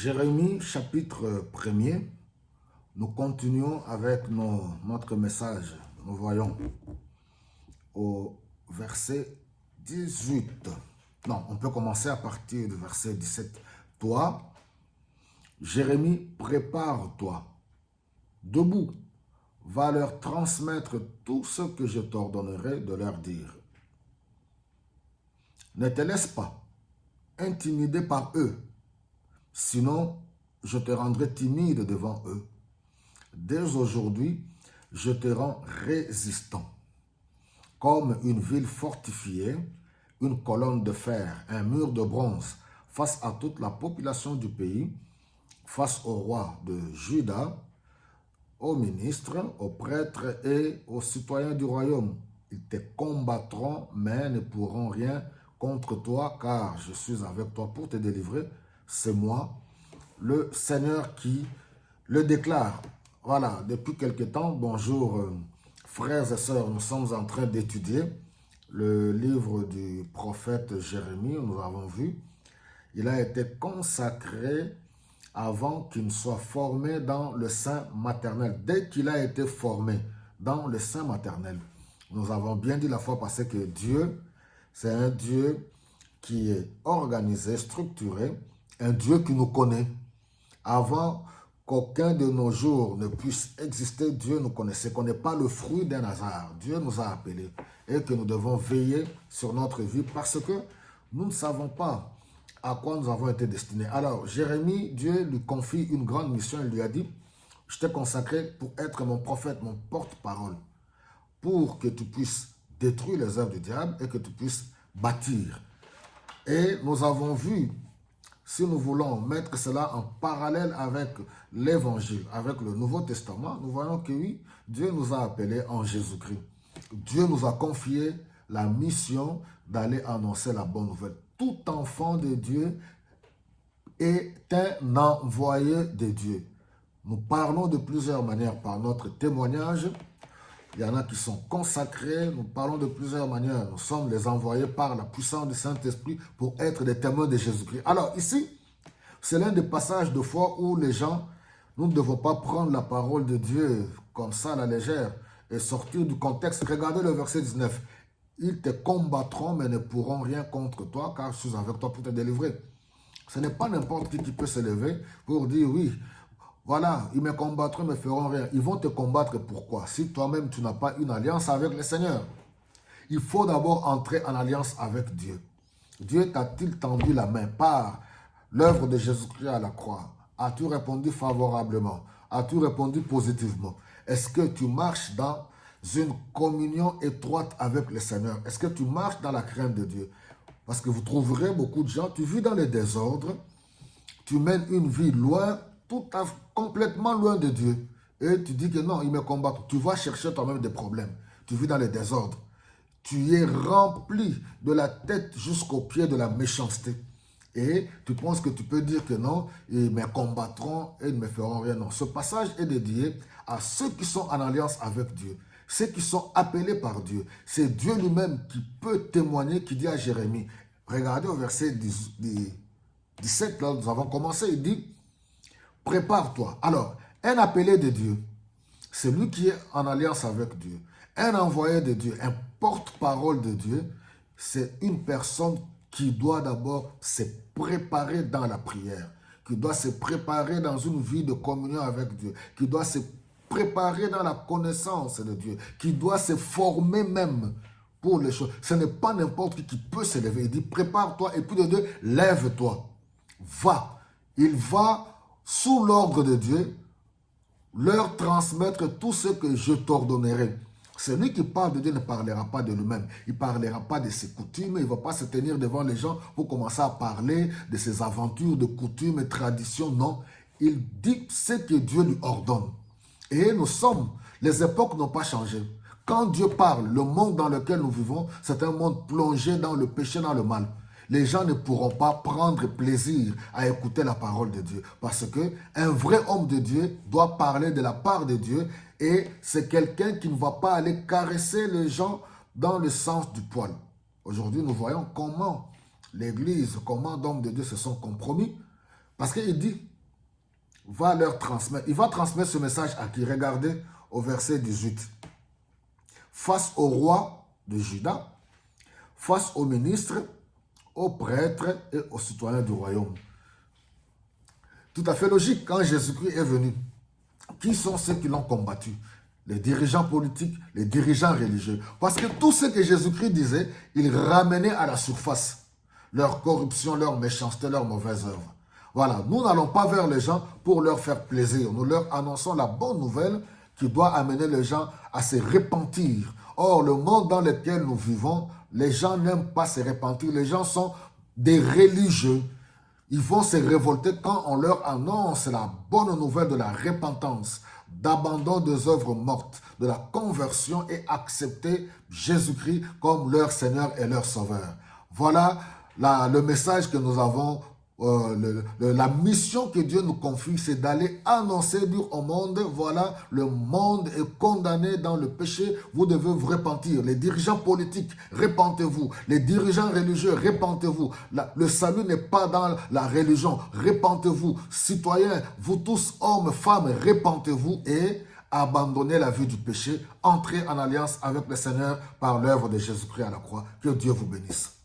Jérémie chapitre 1er, nous continuons avec notre message. Nous voyons au verset 18. Non, on peut commencer à partir du verset 17. Toi, Jérémie, prépare-toi. Debout, va leur transmettre tout ce que je t'ordonnerai de leur dire. Ne te laisse pas intimider par eux, sinon je te rendrai timide devant eux. Dès aujourd'hui, je te rends résistant. Comme une ville fortifiée, une colonne de fer, un mur de bronze, face à toute la population du pays, face au roi de Juda, aux ministres, aux prêtres et aux citoyens du royaume. Ils te combattront, mais ne pourront rien contre toi, car je suis avec toi pour te délivrer. C'est moi, le Seigneur, qui le déclare. Voilà, depuis quelque temps, bonjour frères et sœurs, nous sommes en train d'étudier le livre du prophète Jérémie, nous avons vu. Il a été consacré avant qu'il ne soit formé dans le sein maternel. Dès qu'il a été formé dans le sein maternel, nous avons bien dit la fois passée que Dieu, c'est un Dieu qui est organisé, structuré, un Dieu qui nous connaît. Avant qu'aucun de nos jours ne puisse exister, Dieu nous connaissait, qu'on n'est pas le fruit d'un hasard. Dieu nous a appelés et que nous devons veiller sur notre vie parce que nous ne savons pas à quoi nous avons été destinés. Alors, Jérémie, Dieu lui confie une grande mission. Il lui a dit, je t'ai consacré pour être mon prophète, mon porte-parole, pour que tu puisses détruire les œuvres du diable et que tu puisses bâtir. Et nous avons vu, si nous voulons mettre cela en parallèle avec l'Évangile, avec le Nouveau Testament, nous voyons que oui, Dieu nous a appelés en Jésus-Christ. Dieu nous a confié la mission d'aller annoncer la bonne nouvelle. Tout enfant de Dieu est un envoyé de Dieu. Nous parlons de plusieurs manières par notre témoignage. Il y en a qui sont consacrés. Nous parlons de plusieurs manières. Nous sommes les envoyés par la puissance du Saint-Esprit pour être des témoins de Jésus-Christ. Alors ici, c'est l'un des passages de foi où les gens, nous ne devons pas prendre la parole de Dieu comme ça à la légère et sortir du contexte. Regardez le verset 19. Ils te combattront, mais ne pourront rien contre toi, car je suis avec toi pour te délivrer. Ce n'est pas n'importe qui peut se lever pour dire, oui, voilà, ils me combattront, mais ne feront rien. Ils vont te combattre pourquoi? Si toi-même, tu n'as pas une alliance avec le Seigneur. Il faut d'abord entrer en alliance avec Dieu. Dieu t'a-t-il tendu la main par l'œuvre de Jésus-Christ à la croix? As-tu répondu favorablement? As-tu répondu positivement? Est-ce que tu marches dans une communion étroite avec le Seigneur? Est-ce que tu marches dans la crainte de Dieu? Parce que vous trouverez beaucoup de gens, tu vis dans le désordre, tu mènes une vie loin, complètement loin de Dieu. Et tu dis que non, ils me combattent. Tu vas chercher toi-même des problèmes. Tu vis dans le désordre. Tu es rempli de la tête jusqu'aux pieds de la méchanceté. Et tu penses que tu peux dire que non, ils me combattront et ils ne me feront rien. Non, ce passage est dédié à ceux qui sont en alliance avec Dieu. Ceux qui sont appelés par Dieu. C'est Dieu lui-même qui peut témoigner, qui dit à Jérémie. Regardez au verset 17, là, nous avons commencé, il dit, prépare-toi. Alors, un appelé de Dieu, c'est lui qui est en alliance avec Dieu. Un envoyé de Dieu, un porte-parole de Dieu, c'est une personne qui doit d'abord se préparer dans la prière, qui doit se préparer dans une vie de communion avec Dieu, qui doit se préparer dans la connaissance de Dieu, qui doit se former même pour les choses. Ce n'est pas n'importe qui peut se lever. Il dit, prépare-toi et puis de deux, lève-toi. Va. Il va, sous l'ordre de Dieu, leur transmettre tout ce que je t'ordonnerai. Celui qui parle de Dieu ne parlera pas de lui-même. Il ne parlera pas de ses coutumes. Il ne va pas se tenir devant les gens pour commencer à parler de ses aventures, de coutumes et traditions. Non. Il dit ce que Dieu lui ordonne. Et nous sommes, les époques n'ont pas changé. Quand Dieu parle, le monde dans lequel nous vivons, c'est un monde plongé dans le péché, dans le mal. Les gens ne pourront pas prendre plaisir à écouter la parole de Dieu. Parce qu'un vrai homme de Dieu doit parler de la part de Dieu. Et c'est quelqu'un qui ne va pas aller caresser les gens dans le sens du poil. Aujourd'hui, nous voyons comment l'Église, comment d'hommes de Dieu se sont compromis Parce qu'il dit, va leur transmettre. Il va transmettre ce message à qui? Regardez au verset 18. Face au roi de Juda, face aux ministres, aux prêtres et aux citoyens du royaume. Tout à fait logique, quand Jésus-Christ est venu, qui sont ceux qui l'ont combattu? Les dirigeants politiques, les dirigeants religieux. Parce que tout ce que Jésus-Christ disait, il ramenait à la surface leur corruption, leur méchanceté, leurs mauvaises œuvres. Voilà, nous n'allons pas vers les gens pour leur faire plaisir. Nous leur annonçons la bonne nouvelle qui doit amener les gens à se repentir. Or, le monde dans lequel nous vivons, les gens n'aiment pas se repentir. Les gens sont des religieux. Ils vont se révolter quand on leur annonce la bonne nouvelle de la repentance, d'abandon des œuvres mortes, de la conversion et accepter Jésus-Christ comme leur Seigneur et leur Sauveur. Voilà le message que nous avons, la mission que Dieu nous confie, c'est d'aller annoncer, dire au monde, voilà, le monde est condamné dans le péché, vous devez vous repentir. Les dirigeants politiques, repentez-vous. Les dirigeants religieux, repentez-vous. Le salut n'est pas dans la religion, repentez-vous. Citoyens, vous tous, hommes, femmes, repentez-vous et abandonnez la vie du péché, entrez en alliance avec le Seigneur par l'œuvre de Jésus-Christ à la croix. Que Dieu vous bénisse.